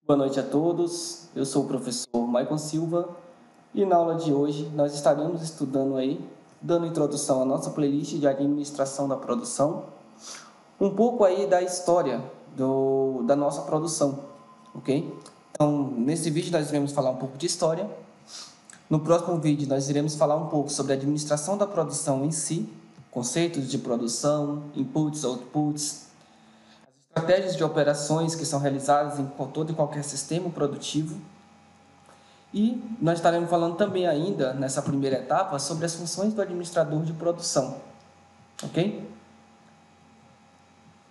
Boa noite a todos, eu sou o professor Maicon Silva e na aula de hoje nós estaremos estudando dando introdução à nossa playlist de administração da produção, um pouco da história da nossa produção, ok? Então, nesse vídeo nós iremos falar um pouco de história, no próximo vídeo nós iremos falar um pouco sobre a administração da produção em si, conceitos de produção, inputs, outputs, estratégias de operações que são realizadas em todo e qualquer sistema produtivo. E nós estaremos falando também ainda, nessa primeira etapa, sobre as funções do administrador de produção. Ok?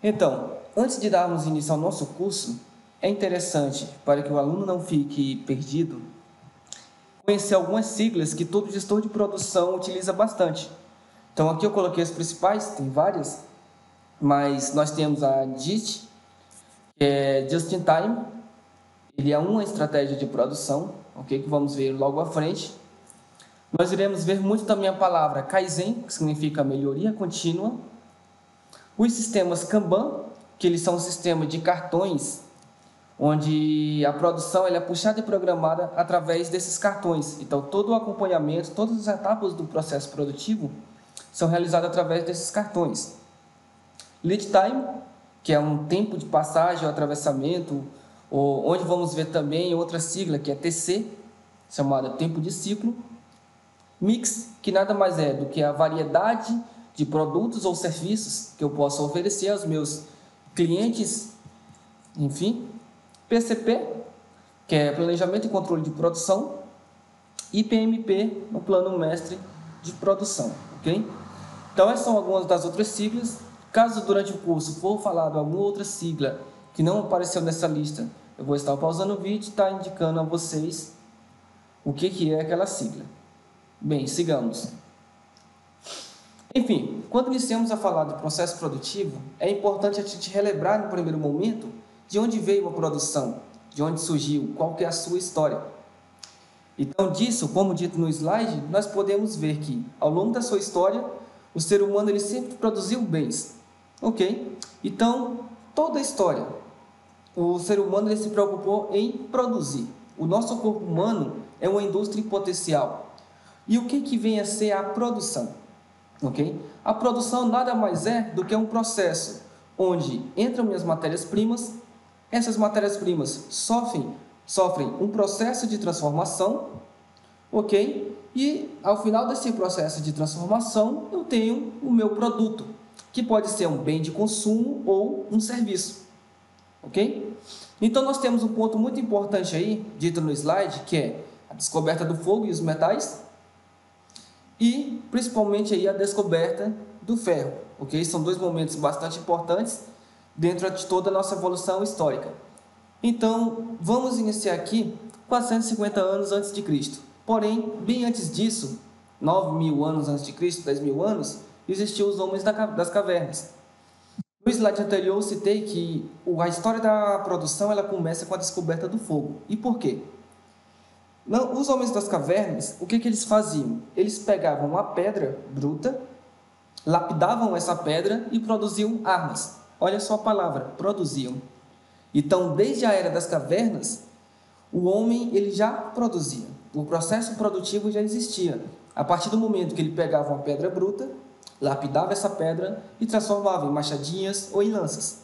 Então, antes de darmos início ao nosso curso, é interessante, para que o aluno não fique perdido, conhecer algumas siglas que todo gestor de produção utiliza bastante. Então, aqui eu coloquei as principais, tem várias, mas nós temos a JIT, que é Just in Time. Ele é uma estratégia de produção, ok? Que vamos ver logo à frente. Nós iremos ver muito também a palavra Kaizen, que significa melhoria contínua. Os sistemas Kanban, que eles são um sistema de cartões, onde a produção ela é puxada e programada através desses cartões. Então, todo o acompanhamento, todas as etapas do processo produtivo são realizadas através desses cartões. Lead Time, que é um tempo de passagem ou atravessamento, onde vamos ver também outra sigla, que é TC, chamada tempo de ciclo. Mix, que nada mais é do que a variedade de produtos ou serviços que eu posso oferecer aos meus clientes, enfim. PCP, que é Planejamento e Controle de Produção. E PMP, o Plano Mestre de Produção, ok? Então, essas são algumas das outras siglas. Caso durante o curso for falado alguma outra sigla que não apareceu nessa lista, eu vou estar pausando o vídeo e estar indicando a vocês o que é aquela sigla. Bem, sigamos. Enfim, quando iniciamos a falar do processo produtivo, é importante a gente relembrar no primeiro momento de onde veio a produção, de onde surgiu, qual que é a sua história. Então, disso, como dito no slide, nós podemos ver que, ao longo da sua história, o ser humano ele sempre produziu bens. Ok? Então, toda a história, o ser humano ele se preocupou em produzir. O nosso corpo humano é uma indústria em potencial. E o que vem a ser a produção? Ok? A produção nada mais é do que um processo onde entram as matérias-primas, essas matérias-primas sofrem um processo de transformação, ok? E ao final desse processo de transformação, eu tenho o meu produto, que pode ser um bem de consumo ou um serviço, ok? Então, nós temos um ponto muito importante aí, dito no slide, que é a descoberta do fogo e os metais e, principalmente, aí, a descoberta do ferro, ok? São dois momentos bastante importantes dentro de toda a nossa evolução histórica. Então, vamos iniciar aqui 450 anos antes de Cristo. Porém, bem antes disso, 9.000 anos antes de Cristo, 10.000 anos, existiam os homens das cavernas. No slide anterior, eu citei que a história da produção ela começa com a descoberta do fogo. E por quê? Os homens das cavernas, o que eles faziam? Eles pegavam uma pedra bruta, lapidavam essa pedra e produziam armas. Olha só a palavra, produziam. Então, desde a era das cavernas, o homem ele já produzia. O processo produtivo já existia. A partir do momento que ele pegava uma pedra bruta, lapidava essa pedra e transformava em machadinhas ou em lanças.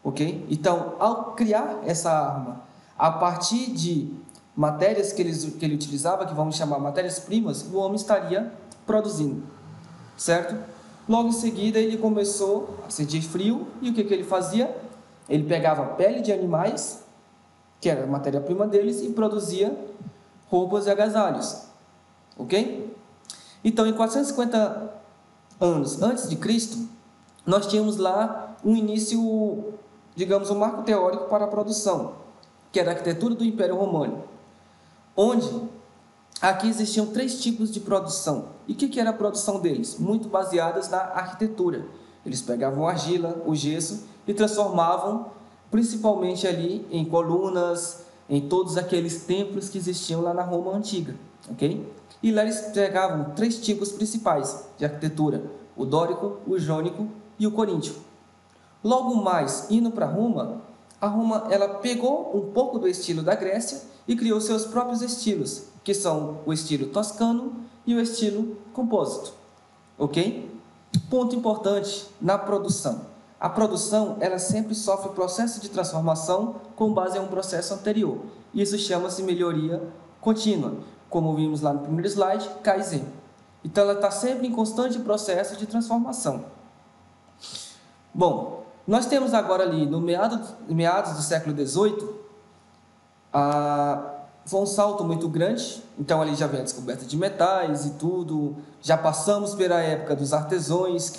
Ok? Então, ao criar essa arma, a partir de matérias que ele utilizava, que vamos chamar matérias-primas, o homem estaria produzindo. Certo? Logo em seguida, ele começou a sentir frio e o que ele fazia? Ele pegava a pele de animais, que era a matéria-prima deles, e produzia roupas e agasalhos. Ok? Então, em 450 anos antes de Cristo, nós tínhamos lá um início, digamos, um marco teórico para a produção, que era a arquitetura do Império Romano, onde aqui existiam 3 tipos de produção. E o que era a produção deles? Muito baseadas na arquitetura. Eles pegavam a argila, o gesso e transformavam principalmente ali em colunas, em todos aqueles templos que existiam lá na Roma antiga, ok? E lá eles pegavam 3 tipos principais de arquitetura: o dórico, o jônico e o coríntio. Logo mais, indo para Roma, a Roma ela pegou um pouco do estilo da Grécia e criou seus próprios estilos, que são o estilo toscano e o estilo compósito, ok? Ponto importante na produção. A produção ela sempre sofre processo de transformação com base em um processo anterior. Isso chama-se melhoria contínua, como vimos lá no primeiro slide, Kaizen. Então, ela está sempre em constante processo de transformação. Bom, nós temos agora ali, no meados do século XVIII, foi um salto muito grande. Então, ali já vem a descoberta de metais e tudo. Já passamos pela época dos artesãos que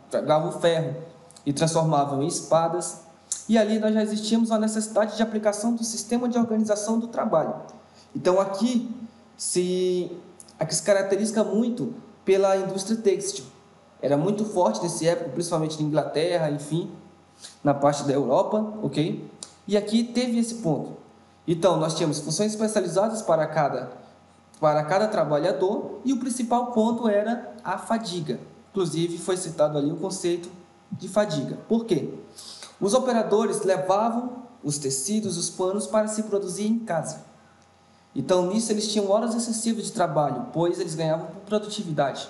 pegavam ferro e transformavam em espadas. E ali nós já existíamos a necessidade de aplicação do sistema de organização do trabalho. Então, aqui se caracteriza muito pela indústria têxtil. Era muito forte nessa época, principalmente na Inglaterra, enfim, na parte da Europa, ok? E aqui teve esse ponto. Então, nós tínhamos funções especializadas para cada trabalhador e o principal ponto era a fadiga. Inclusive, foi citado ali o conceito de fadiga. Por quê? Os operadores levavam os tecidos, os panos para se produzir em casa. Então, nisso, eles tinham horas excessivas de trabalho, pois eles ganhavam por produtividade.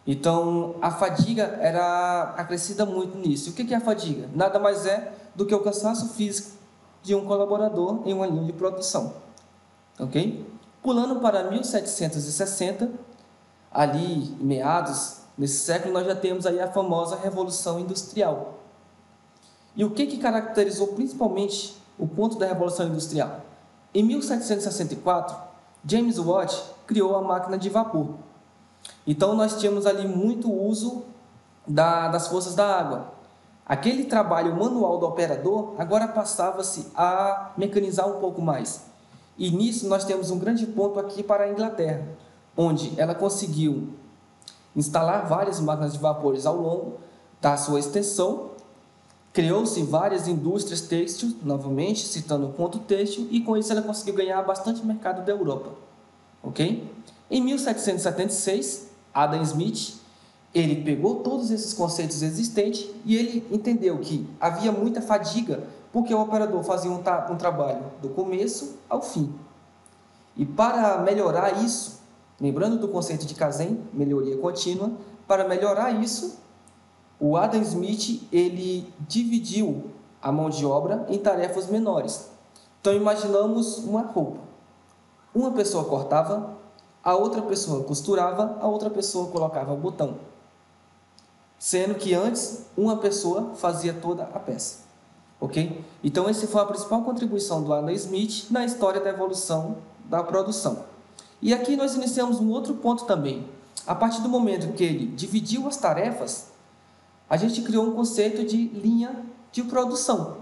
Então, a fadiga era acrescida muito nisso. O que é a fadiga? Nada mais é do que o cansaço físico de um colaborador em uma linha de produção. Ok? Pulando para 1760, ali, meados nesse século, nós já temos aí a famosa Revolução Industrial. E o que caracterizou principalmente o ponto da Revolução Industrial? Em 1764, James Watt criou a máquina de vapor. Então, nós tínhamos ali muito uso das forças da água. Aquele trabalho manual do operador agora passava-se a mecanizar um pouco mais. E nisso nós temos um grande ponto aqui para a Inglaterra, onde ela conseguiu instalar várias máquinas de vapores ao longo da sua extensão. Criou-se várias indústrias têxteis, novamente, citando o ponto têxtil, e com isso ela conseguiu ganhar bastante mercado da Europa. Ok? Em 1776, Adam Smith, ele pegou todos esses conceitos existentes e ele entendeu que havia muita fadiga, porque o operador fazia um trabalho do começo ao fim. E para melhorar isso, lembrando do conceito de Kaizen, melhoria contínua, para melhorar isso, o Adam Smith ele dividiu a mão de obra em tarefas menores. Então, imaginamos uma roupa. Uma pessoa cortava, a outra pessoa costurava, a outra pessoa colocava o botão. Sendo que antes, uma pessoa fazia toda a peça. Ok? Então, essa foi a principal contribuição do Adam Smith na história da evolução da produção. E aqui nós iniciamos um outro ponto também. A partir do momento que ele dividiu as tarefas, a gente criou um conceito de linha de produção,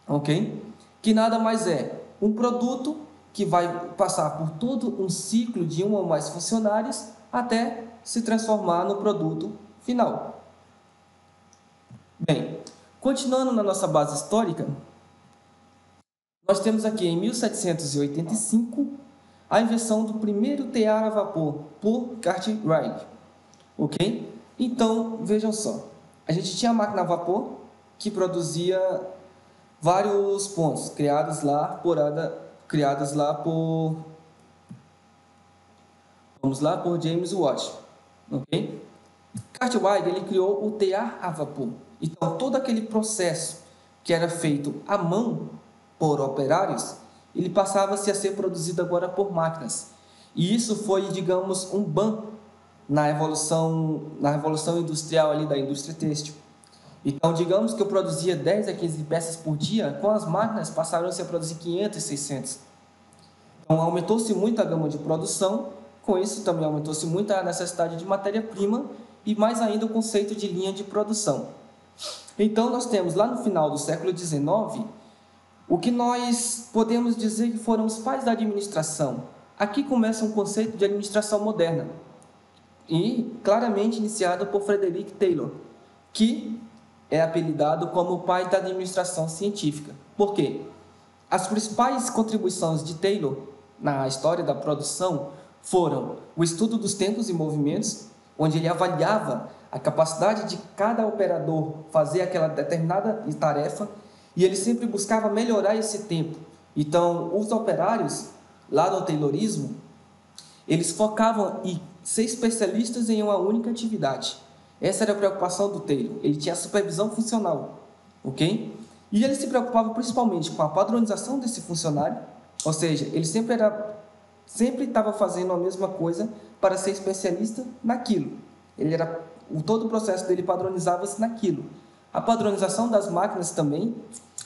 ok? Que nada mais é um produto que vai passar por todo um ciclo de um ou mais funcionários até se transformar no produto final. Bem, continuando na nossa base histórica, nós temos aqui em 1785 a invenção do primeiro tear a vapor por Cartwright, ok? Então, vejam só. A gente tinha a máquina a vapor que produzia vários pontos criados lá por James Watt, ok? Cartwright ele criou o tear a vapor. Então todo aquele processo que era feito à mão por operários, ele passava-se a ser produzido agora por máquinas. E isso foi, digamos, um boom na revolução industrial ali da indústria têxtil. Então, digamos que eu produzia 10 a 15 peças por dia, com as máquinas passaram-se a produzir 500 e 600. Então, aumentou-se muito a gama de produção, com isso também aumentou-se muito a necessidade de matéria-prima e mais ainda o conceito de linha de produção. Então, nós temos lá no final do século XIX, o que nós podemos dizer que foram os pais da administração. Aqui começa um conceito de administração moderna, e claramente iniciado por Frederick Taylor, que é apelidado como o pai da administração científica. Por quê? As principais contribuições de Taylor na história da produção foram o estudo dos tempos e movimentos, onde ele avaliava a capacidade de cada operador fazer aquela determinada tarefa E ele sempre buscava melhorar esse tempo. Então, os operários, lá no Taylorismo, eles focavam em ser especialistas em uma única atividade. Essa era a preocupação do Taylor. Ele tinha a supervisão funcional, ok? E ele se preocupava principalmente com a padronização desse funcionário, ou seja, ele sempre estava fazendo a mesma coisa para ser especialista naquilo. Todo o processo dele padronizava-se naquilo. A padronização das máquinas também.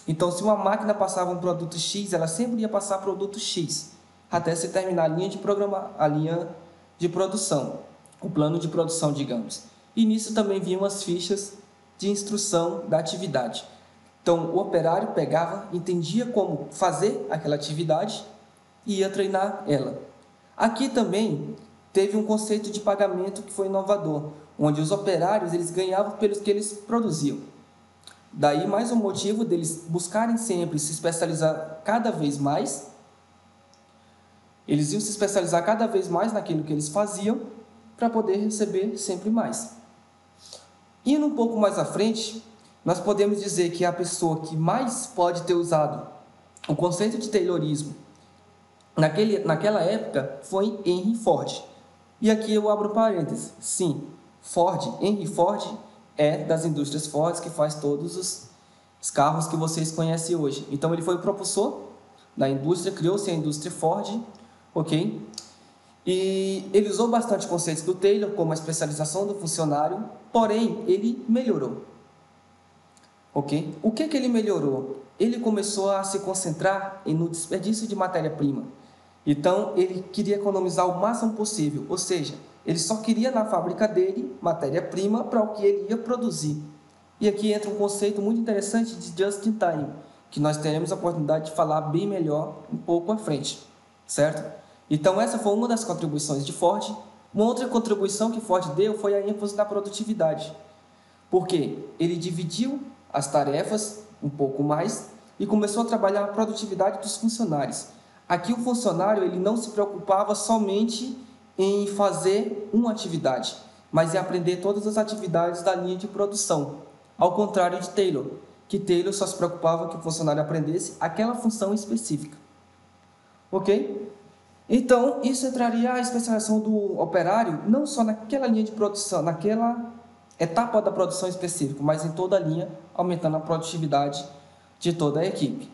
Então, se uma máquina passava um produto X, ela sempre ia passar produto X, até se terminar a linha de produção, o plano de produção, digamos. E nisso também vinham as fichas de instrução da atividade. Então, o operário pegava, entendia como fazer aquela atividade e ia treinar ela. Aqui também teve um conceito de pagamento que foi inovador, onde os operários eles ganhavam pelos que eles produziam. Daí mais um motivo deles buscarem sempre se especializar cada vez mais. Eles iam se especializar cada vez mais naquilo que eles faziam para poder receber sempre mais. Indo um pouco mais à frente, nós podemos dizer que a pessoa que mais pode ter usado o conceito de Taylorismo naquela época foi Henry Ford. E aqui eu abro parênteses. Sim, Henry Ford é das indústrias Ford que faz todos os carros que vocês conhecem hoje. Então, ele foi o propulsor da indústria, criou-se a indústria Ford, ok? E ele usou bastante conceitos do Taylor, como a especialização do funcionário, porém, ele melhorou. Ok? O que ele melhorou? Ele começou a se concentrar no desperdício de matéria-prima. Então, ele queria economizar o máximo possível, ou seja, ele só queria na fábrica dele matéria-prima para o que ele ia produzir. E aqui entra um conceito muito interessante de just in time, que nós teremos a oportunidade de falar bem melhor um pouco à frente, certo? Então, essa foi uma das contribuições de Ford. Uma outra contribuição que Ford deu foi a ênfase na produtividade, porque ele dividiu as tarefas um pouco mais e começou a trabalhar a produtividade dos funcionários. Aqui o funcionário ele não se preocupava somente em fazer uma atividade, mas em aprender todas as atividades da linha de produção, ao contrário de Taylor, que Taylor só se preocupava que o funcionário aprendesse aquela função específica. Ok? Então, isso entraria a especialização do operário, não só naquela linha de produção, naquela etapa da produção específica, mas em toda a linha, aumentando a produtividade de toda a equipe.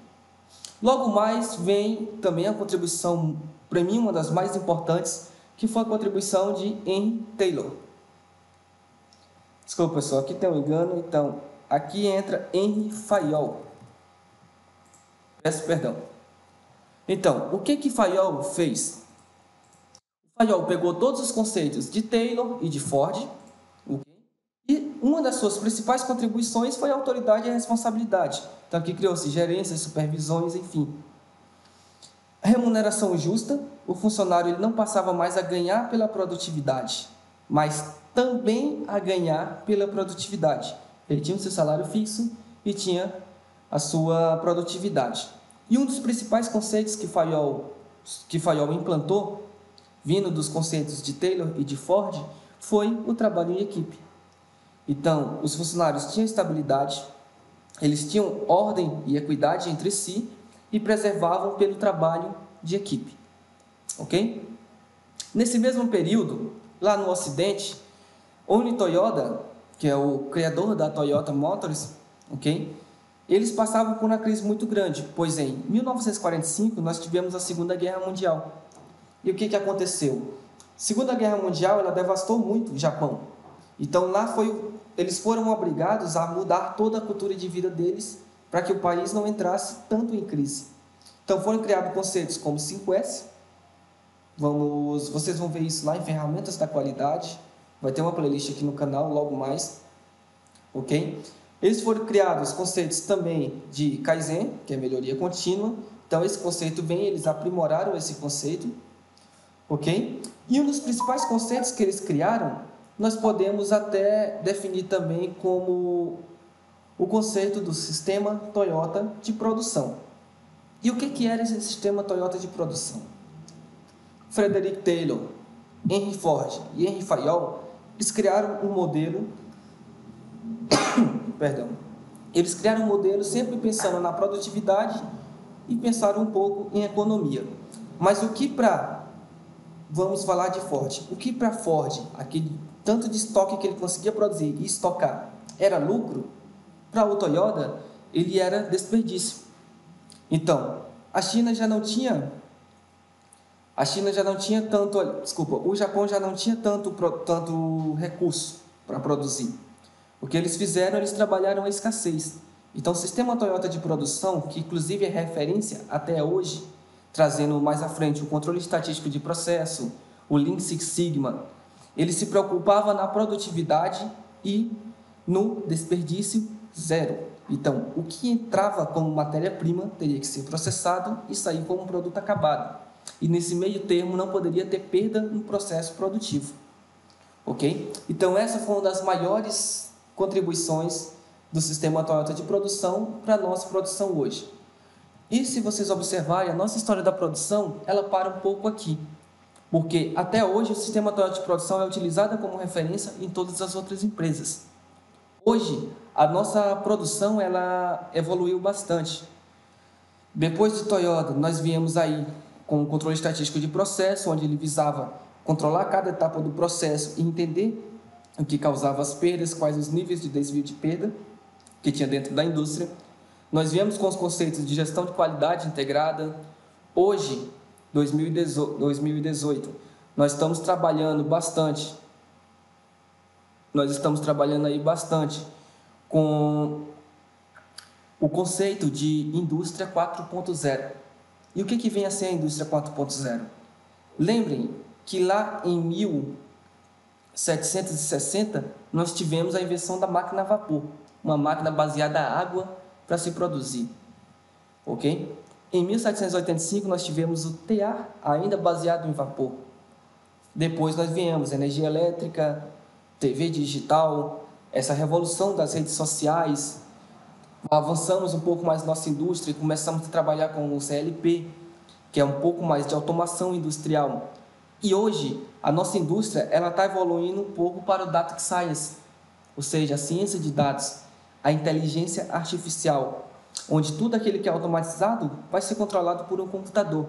Logo mais vem também a contribuição, para mim, uma das mais importantes, que foi a contribuição de Henry Taylor. Desculpa, pessoal, aqui tem um engano. Então, aqui entra Henry Fayol. Peço perdão. Então, o que Fayol fez? Fayol pegou todos os conceitos de Taylor e de Ford, e uma das suas principais contribuições foi a autoridade e a responsabilidade. Então, aqui criou-se gerências, supervisões, enfim. A remuneração justa, o funcionário ele não passava mais a ganhar pela produtividade, mas também a ganhar pela produtividade. Ele tinha o seu salário fixo e tinha a sua produtividade. E um dos principais conceitos que Fayol implantou, vindo dos conceitos de Taylor e de Ford, foi o trabalho em equipe. Então, os funcionários tinham estabilidade, eles tinham ordem e equidade entre si e preservavam pelo trabalho de equipe. Ok? Nesse mesmo período, lá no Ocidente, Oni Toyoda, que é o criador da Toyota Motors, ok? Eles passavam por uma crise muito grande, pois em 1945 nós tivemos a Segunda Guerra Mundial. E o que aconteceu? A Segunda Guerra Mundial ela devastou muito o Japão. Então lá eles foram obrigados a mudar toda a cultura de vida deles para que o país não entrasse tanto em crise. Então foram criados conceitos como 5S. Vocês vão ver isso lá em Ferramentas da Qualidade. Vai ter uma playlist aqui no canal logo mais. Ok? Eles foram criados conceitos também de Kaizen, que é melhoria contínua. Então esse conceito eles aprimoraram esse conceito. Ok? E um dos principais conceitos que eles criaram, nós podemos até definir também como o conceito do sistema Toyota de produção. E o que era esse sistema Toyota de produção? Frederick Taylor, Henry Ford e Henry Fayol, eles criaram um modelo Eles criaram um modelo sempre pensando na produtividade e pensaram um pouco em economia. Mas vamos falar de Ford. O que para Ford, aquele tanto de estoque que ele conseguia produzir e estocar, era lucro, para o Toyota, ele era desperdício. Então, o Japão já não tinha tanto recurso para produzir. O que eles fizeram, eles trabalharam a escassez. Então, o sistema Toyota de produção, que inclusive é referência até hoje, trazendo mais à frente o controle estatístico de processo, o Lean Six Sigma, ele se preocupava na produtividade e no desperdício zero. Então, o que entrava como matéria-prima teria que ser processado e sair como um produto acabado. E nesse meio termo não poderia ter perda no processo produtivo. Ok? Então, essa foi uma das maiores contribuições do sistema Toyota de produção para a nossa produção hoje. E se vocês observarem, a nossa história da produção, ela para um pouco aqui. Porque até hoje o sistema Toyota de produção é utilizado como referência em todas as outras empresas. Hoje, a nossa produção ela evoluiu bastante. Depois de Toyota, nós viemos aí com o controle estatístico de processo, onde ele visava controlar cada etapa do processo e entender o que causava as perdas, quais os níveis de desvio de perda que tinha dentro da indústria. Nós viemos com os conceitos de gestão de qualidade integrada. Hoje, 2018, nós estamos trabalhando bastante com o conceito de indústria 4.0. E o que vem a ser a indústria 4.0? Lembrem que lá em 1760 nós tivemos a invenção da máquina a vapor, uma máquina baseada em água para se produzir. Ok? Em 1785 nós tivemos o tear, ainda baseado em vapor. Depois nós viemos energia elétrica, TV digital, essa revolução das redes sociais. Avançamos um pouco mais na nossa indústria e começamos a trabalhar com o CLP, que é um pouco mais de automação industrial. E hoje a nossa indústria está evoluindo um pouco para o Data Science, ou seja, a ciência de dados, a inteligência artificial, onde tudo aquilo que é automatizado vai ser controlado por um computador.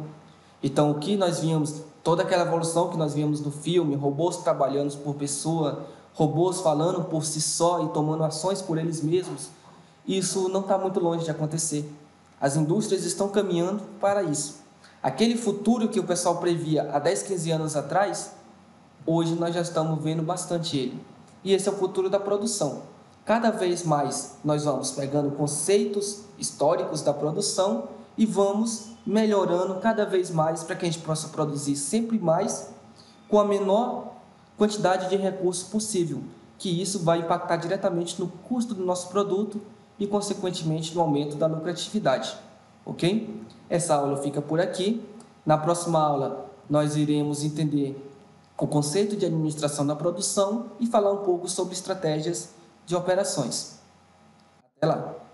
Então, o que nós vimos, toda aquela evolução que nós vimos no filme, robôs trabalhando por pessoa, robôs falando por si só e tomando ações por eles mesmos, isso não está muito longe de acontecer. As indústrias estão caminhando para isso. Aquele futuro que o pessoal previa há 10, 15 anos atrás, hoje nós já estamos vendo bastante ele. E esse é o futuro da produção. Cada vez mais nós vamos pegando conceitos históricos da produção e vamos melhorando cada vez mais para que a gente possa produzir sempre mais com a menor quantidade de recursos possível, que isso vai impactar diretamente no custo do nosso produto e, consequentemente, no aumento da lucratividade. Ok? Essa aula fica por aqui. Na próxima aula, nós iremos entender o conceito de administração da produção e falar um pouco sobre estratégias de operações. Até lá!